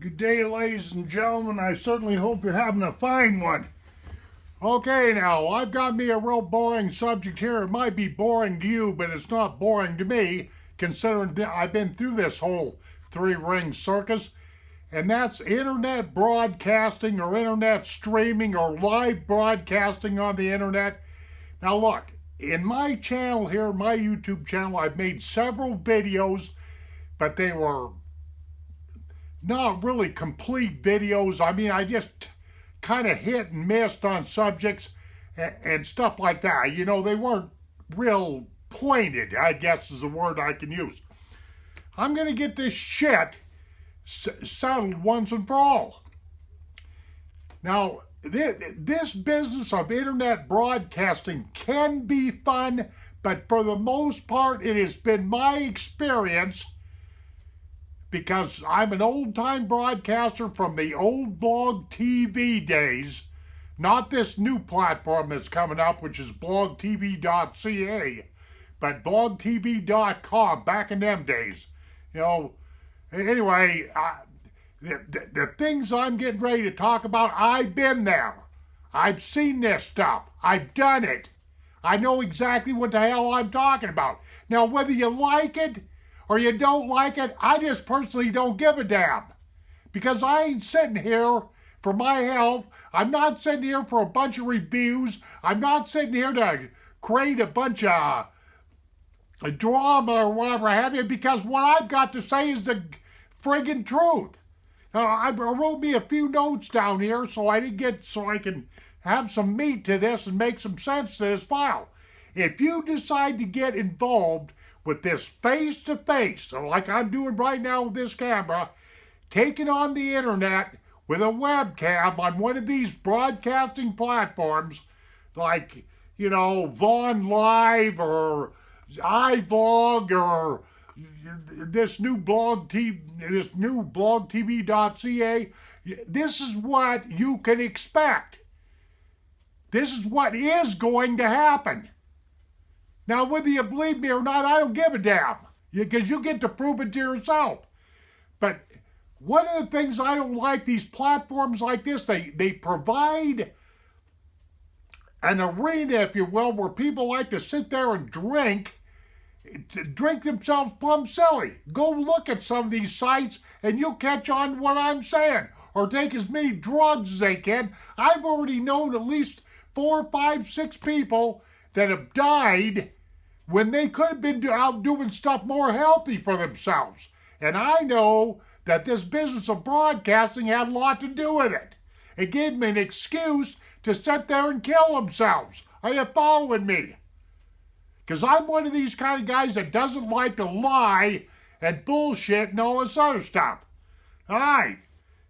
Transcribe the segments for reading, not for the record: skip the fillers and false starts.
Good day, ladies and gentlemen. I certainly hope you're having a fine one. Okay, now, I've got me a real boring subject here. It might be boring to you, but it's not boring to me, considering that I've been through this whole three-ring circus, and that's internet broadcasting or internet streaming or live broadcasting on the internet. Now, look, in my channel here, my YouTube channel, I've made several videos, but they were not really complete videos. I mean, I just kind of hit and missed on subjects and stuff like that. You know, they weren't real pointed, I guess is the word I can use. I'm going to get this shit settled once and for all. Now, this business of internet broadcasting can be fun, but for the most part, it has been my experience, because I'm an old-time broadcaster from the old blog TV days, not this new platform that's coming up, which is blogtv.ca, but blogtv.com back in them days. You know, anyway, the things I'm getting ready to talk about, I've been there. I've seen this stuff. I've done it. I know exactly what the hell I'm talking about. Now, whether you like it or you don't like it, I just personally don't give a damn. Because I ain't sitting here for my health. I'm not sitting here for a bunch of reviews. I'm not sitting here to create a bunch of drama or whatever have you, because what I've got to say is the friggin' truth. I wrote me a few notes down here so I can have some meat to this and make some sense to this file. If you decide to get involved with this face-to-face, like I'm doing right now with this camera, taking on the internet with a webcam on one of these broadcasting platforms, like, you know, Vaughn Live or iVlog or this new blogtv.ca, this is what you can expect. This is what is going to happen. Now, whether you believe me or not, I don't give a damn, because you get to prove it to yourself. But one of the things I don't like, these platforms like this, they provide an arena, if you will, where people like to sit there and drink themselves plumb silly. Go look at some of these sites and you'll catch on to what I'm saying. Or take as many drugs as they can. I've already known at least 4, 5, 6 people that have died when they could have been out doing stuff more healthy for themselves. And I know that this business of broadcasting had a lot to do with it. It gave them an excuse to sit there and kill themselves. Are you following me? Because I'm one of these kind of guys that doesn't like to lie and bullshit and all this other stuff. All right.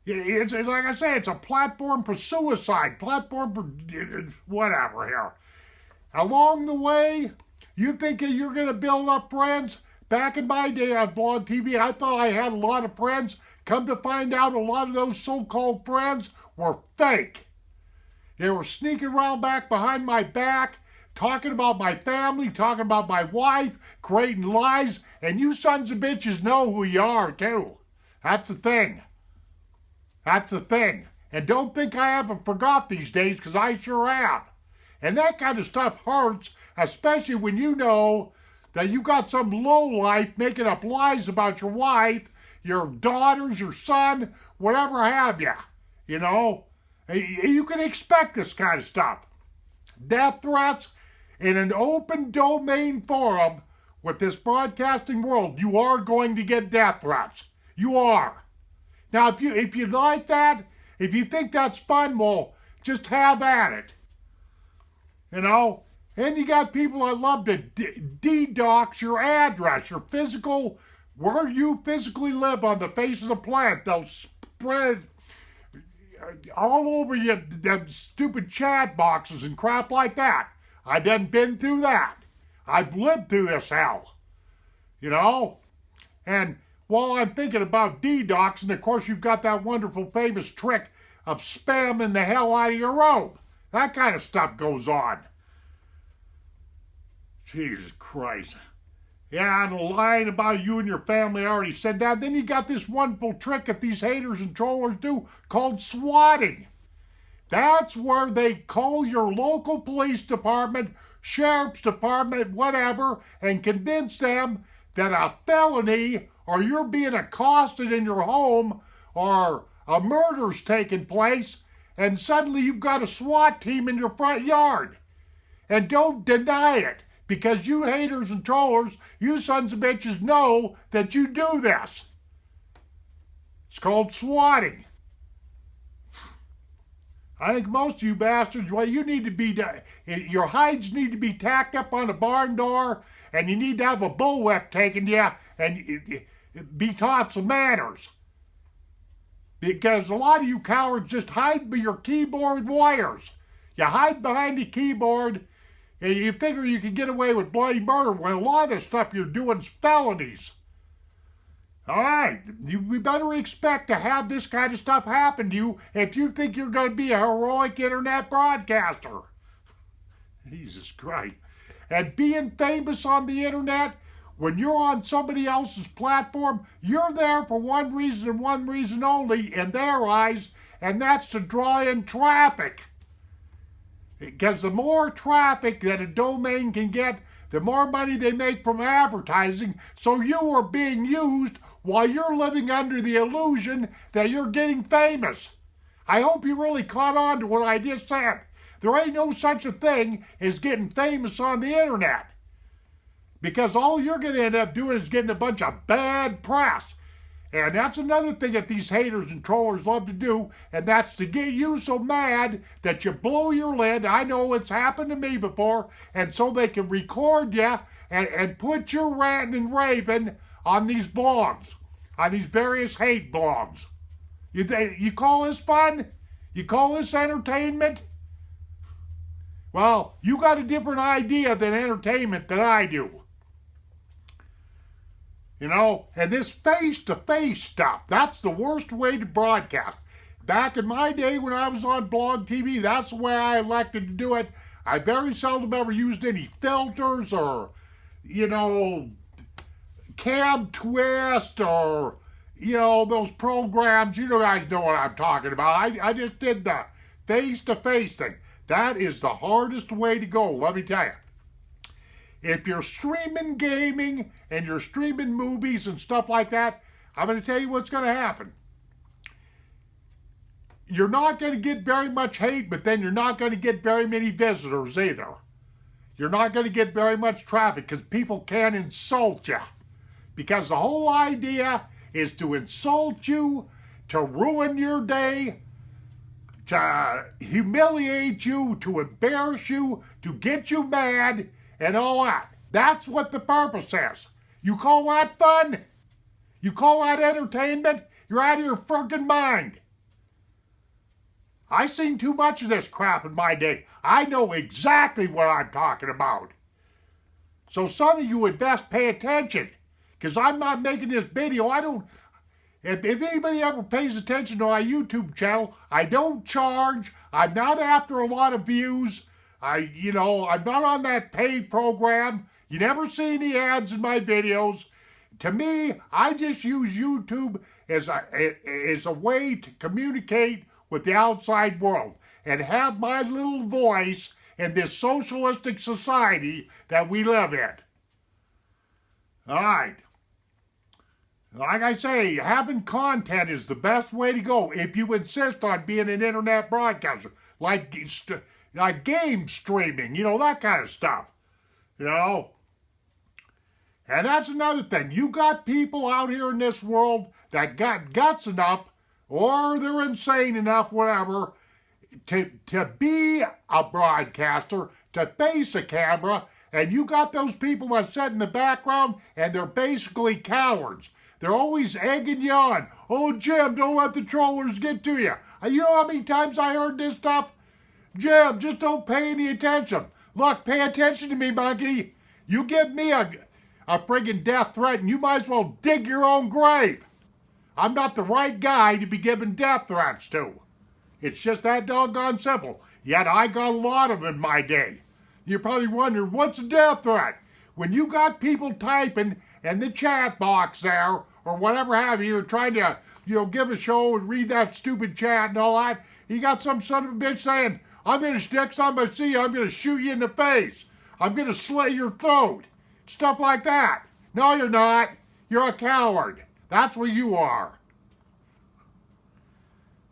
It's like I say, it's a platform for suicide, platform for whatever here. Along the way, you think that you're going to build up friends? Back in my day on Blog TV, I thought I had a lot of friends. Come to find out, a lot of those so-called friends were fake. They were sneaking around back behind my back, talking about my family, talking about my wife, creating lies, and you sons of bitches know who you are, too. That's the thing. That's the thing. And don't think I haven't forgot these days, because I sure have. And that kind of stuff hurts, especially when you know that you got some lowlife making up lies about your wife, your daughters, your son, whatever have you. You know? You can expect this kind of stuff. Death threats in an open domain forum with this broadcasting world, you are going to get death threats. You are. Now, if you like that, if you think that's fun, well, just have at it. You know? And you got people that love to dedox your address, your physical, where you physically live on the face of the planet. They'll spread all over you, them stupid chat boxes and crap like that. I done been through that. I've lived through this hell. You know? And while I'm thinking about dedoxing, of course, you've got that wonderful famous trick of spamming the hell out of your room. That kind of stuff goes on. Jesus Christ. Yeah, and lying about you and your family, I already said that. Then you got this wonderful trick that these haters and trollers do called swatting. That's where they call your local police department, sheriff's department, whatever, and convince them that a felony or you're being accosted in your home or a murder's taking place, and suddenly you've got a SWAT team in your front yard. And don't deny it, because you haters and trollers, you sons of bitches know that you do this. It's called swatting. I think most of you bastards, well, you need to be, your hides need to be tacked up on a barn door, and you need to have a bullwhip taken to you and be taught some manners. Because a lot of you cowards just hide by your keyboard wires. You hide behind the keyboard, and you figure you can get away with bloody murder when a lot of the stuff you're doing is felonies. All right, we better expect to have this kind of stuff happen to you if you think you're going to be a heroic internet broadcaster. Jesus Christ. And being famous on the internet, when you're on somebody else's platform, you're there for one reason and one reason only in their eyes, and that's to draw in traffic. Because the more traffic that a domain can get, the more money they make from advertising, so you are being used while you're living under the illusion that you're getting famous. I hope you really caught on to what I just said. There ain't no such a thing as getting famous on the internet. Because all you're going to end up doing is getting a bunch of bad press. And that's another thing that these haters and trollers love to do, and that's to get you so mad that you blow your lid. I know it's happened to me before, and so they can record you and put your ranting and raving on these blogs, on these various hate blogs. You call this fun? You call this entertainment? Well, you got a different idea than entertainment than I do. You know, and this face-to-face stuff, that's the worst way to broadcast. Back in my day when I was on blog TV, that's the way I elected to do it. I very seldom ever used any filters or, Cam Twist or, those programs. You guys know what I'm talking about. I just did the face-to-face thing. That is the hardest way to go, let me tell you. If you're streaming gaming and you're streaming movies and stuff like that, I'm going to tell you what's going to happen. You're not going to get very much hate, but then you're not going to get very many visitors either. You're not going to get very much traffic because people can't insult you. Because the whole idea is to insult you, to ruin your day, to humiliate you, to embarrass you, to get you mad, and all that. That's what the purpose is. You call that fun? You call that entertainment? You're out of your freaking mind. I seen too much of this crap in my day. I know exactly what I'm talking about. So some of you would best pay attention, because I'm not making this video. If anybody ever pays attention to my YouTube channel, I don't charge. I'm not after a lot of views. I'm not on that paid program. You never see any ads in my videos. To me, I just use YouTube as a way to communicate with the outside world and have my little voice in this socialistic society that we live in. All right. Like I say, having content is the best way to go if you insist on being an internet broadcaster, like game streaming, that kind of stuff, And that's another thing. You got people out here in this world that got guts enough, or they're insane enough, whatever, to be a broadcaster, to face a camera, and you got those people that sit in the background, and they're basically cowards. They're always egging you on. Oh, Jim, don't let the trollers get to you. You know how many times I heard this stuff? Jim, just don't pay any attention. Look, pay attention to me, monkey. You give me a friggin' death threat, and you might as well dig your own grave. I'm not the right guy to be giving death threats to. It's just that doggone simple. Yet I got a lot of them in my day. You're probably wondering, what's a death threat? when you got people typing in the chat box there, or whatever have you, trying to, give a show and read that stupid chat and all that, you got some son of a bitch saying, I'm going to, next time I see you, I'm going to shoot you in the face. I'm going to slit your throat. Stuff like that. No, you're not. You're a coward. That's what you are.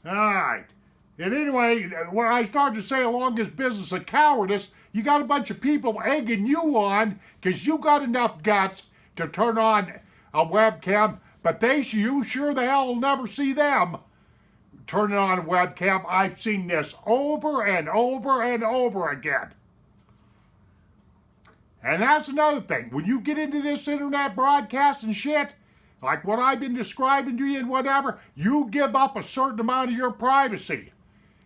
All right. And anyway, when I started to say along this business of cowardice, you got a bunch of people egging you on because you got enough guts to turn on a webcam, but you sure the hell will never see them turning on a webcam. I've seen this over and over and over again. And that's another thing. When you get into this internet broadcasting shit, like what I've been describing to you and whatever, you give up a certain amount of your privacy.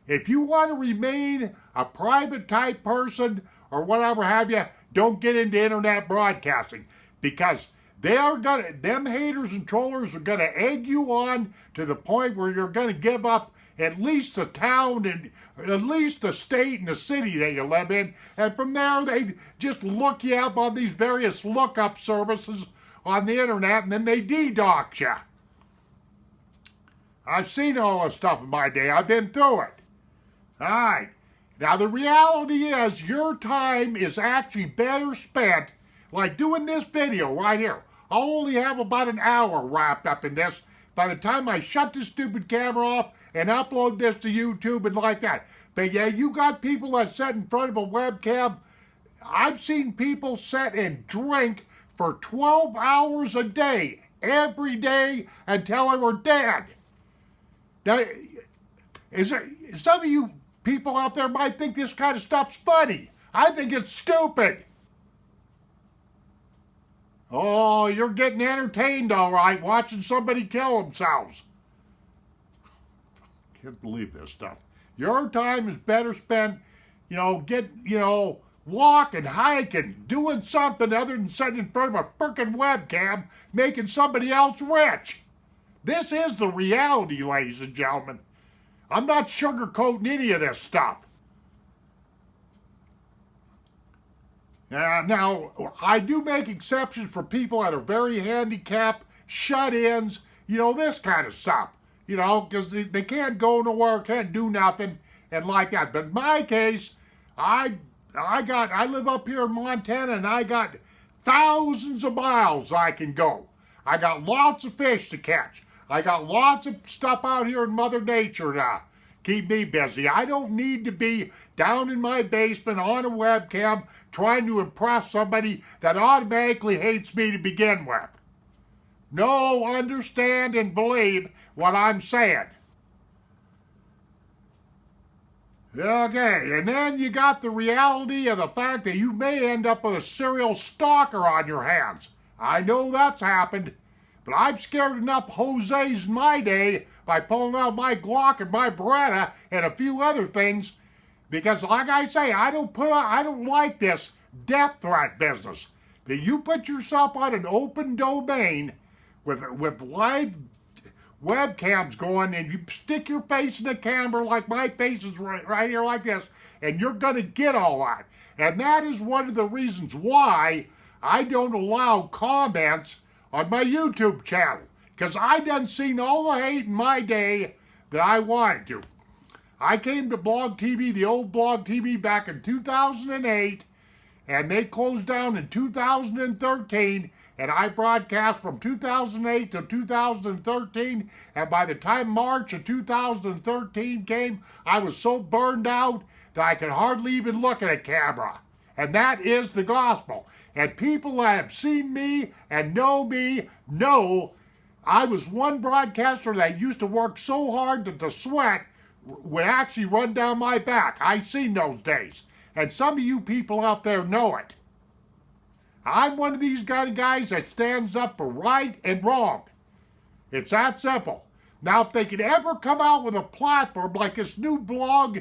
If you want to remain a private type person or whatever have you, don't get into internet broadcasting, because them haters and trollers are gonna egg you on to the point where you're gonna give up at least the town and at least the state and the city that you live in, and from there they just look you up on these various lookup services on the internet, and then they DDoS you. I've seen all this stuff in my day. I've been through it. All right. Now, the reality is your time is actually better spent, like doing this video right here. I'll only have about an hour wrapped up in this by the time I shut this stupid camera off and upload this to YouTube and like that. But yeah, you got people that sit in front of a webcam. I've seen people sit and drink for 12 hours a day, every day, until they were dead. Now, some of you people out there might think this kind of stuff's funny. I think it's stupid. Oh, you're getting entertained, all right, watching somebody kill themselves. Can't believe this stuff. Your time is better spent, walking, hiking, doing something other than sitting in front of a frickin' webcam, making somebody else rich. This is the reality, ladies and gentlemen. I'm not sugarcoating any of this stuff. Now, I do make exceptions for people that are very handicapped, shut-ins, this kind of stuff. Because they can't go nowhere, can't do nothing, and like that. But in my case, I live up here in Montana, and I got thousands of miles I can go. I got lots of fish to catch. I got lots of stuff out here in Mother Nature to keep me busy. I don't need to be down in my basement on a webcam trying to impress somebody that automatically hates me to begin with. No, understand and believe what I'm saying. Okay, and then you got the reality of the fact that you may end up with a serial stalker on your hands. I know that's happened. But I've scared enough Jose's in my day by pulling out my Glock and my Beretta and a few other things, because like I say, I don't like this death threat business. That you put yourself on an open domain with live webcams going, and you stick your face in the camera like my face is right here like this, and you're going to get all that. And that is one of the reasons why I don't allow comments on my YouTube channel, because I done seen all the hate in my day that I wanted to. I came to Blog TV, the old Blog TV, back in 2008, and they closed down in 2013, and I broadcast from 2008 to 2013, and by the time March of 2013 came, I was so burned out that I could hardly even look at a camera. And that is the gospel. And people that have seen me and know me know I was one broadcaster that used to work so hard that the sweat would actually run down my back. I seen those days. And some of you people out there know it. I'm one of these kind of guys that stands up for right and wrong. It's that simple. Now, if they could ever come out with a platform like this new blog,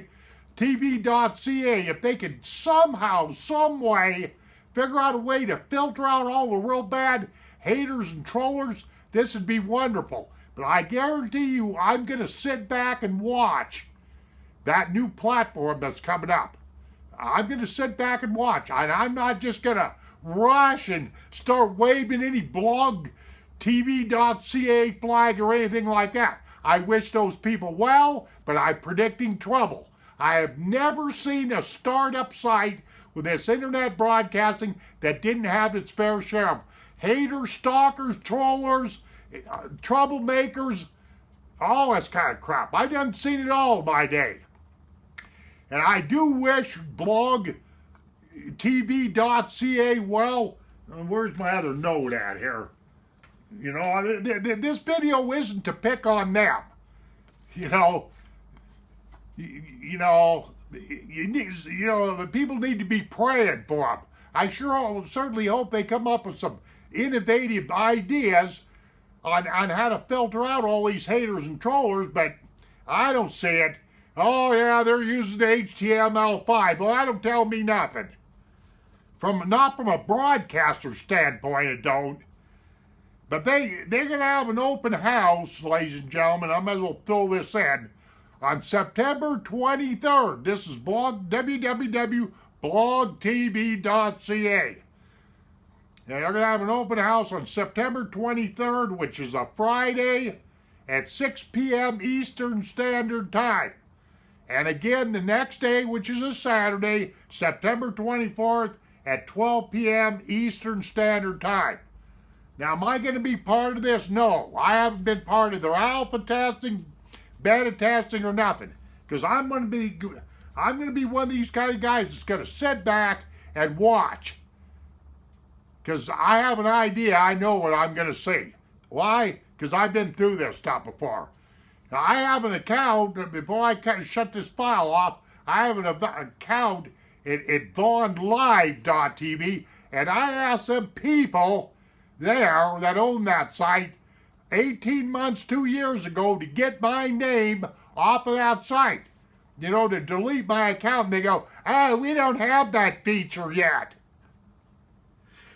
TV.ca, if they could somehow, some way, figure out a way to filter out all the real bad haters and trollers, this would be wonderful. But I guarantee you, I'm going to sit back and watch that new platform that's coming up. I'm going to sit back and watch. And I'm not just going to rush and start waving any blog TV.ca flag or anything like that. I wish those people well, but I'm predicting trouble. I have never seen a startup site with this internet broadcasting that didn't have its fair share of haters, stalkers, trollers, troublemakers, all this kind of crap. I haven't seen it all in my day. And I do wish blog TV.ca well. Where's my other note at here? You know, this video isn't to pick on them. You know, people need to be praying for them. I certainly hope they come up with some innovative ideas on how to filter out all these haters and trollers, but I don't see it. Oh yeah, they're using HTML5. Well, that don't tell me nothing. Not from a broadcaster standpoint, it don't. But they're going to have an open house, ladies and gentlemen. I might as well throw this in. On September 23rd, this is www.blogtv.ca. They're going to have an open house on September 23rd, which is a Friday at 6 p.m. Eastern Standard Time. And again, the next day, which is a Saturday, September 24th at 12 p.m. Eastern Standard Time. Now, am I going to be part of this? No, I haven't been part of their alpha testing, beta testing, or nothing. Because I'm going to be one of these kind of guys that's going to sit back and watch. Because I have an idea, I know what I'm going to see. Why? Because I've been through this stuff before. Now, I have an account, before I shut this file off, I have an account at vaughnlive.tv, and I asked them people there that own that site 18 months, 2 years ago to get my name off of that site. You know, to delete my account. And they go, we don't have that feature yet.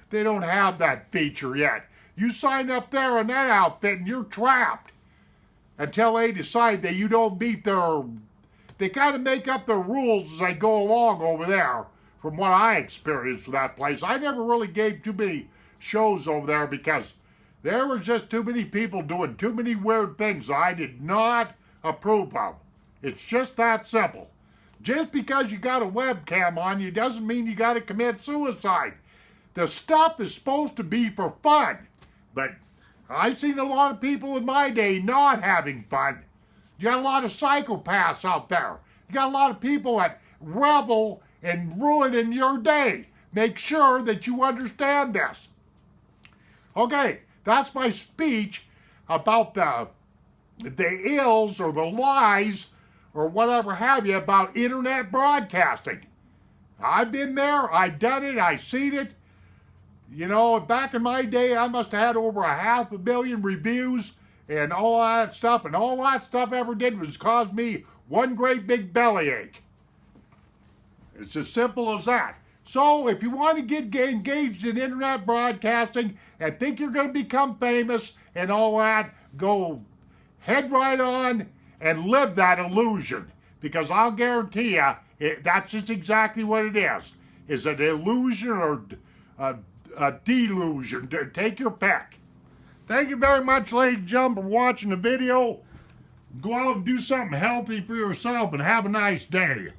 They don't have that feature yet. You sign up there in that outfit and you're trapped until they decide that you don't meet they kind of make up their rules as they go along over there, from what I experienced with that place. I never really gave too many shows over there because there was just too many people doing too many weird things I did not approve of. It's just that simple. Just because you got a webcam on you doesn't mean you got to commit suicide. The stuff is supposed to be for fun, but I've seen a lot of people in my day not having fun. You got a lot of psychopaths out there. You got a lot of people that revel in ruining your day. Make sure that you understand this. Okay, that's my speech about the ills or the lies or whatever have you about internet broadcasting. I've been there, I've done it, I've seen it. You know, back in my day, I must have had over 500 million reviews and all that stuff, and all that stuff ever did was cause me one great big bellyache. It's as simple as that. So if you want to get engaged in internet broadcasting and think you're going to become famous and all that, go head right on and live that illusion. Because I'll guarantee you, that's just exactly what it is. Is it an illusion or a delusion? Take your pick. Thank you very much, ladies and gentlemen, for watching the video. Go out and do something healthy for yourself and have a nice day.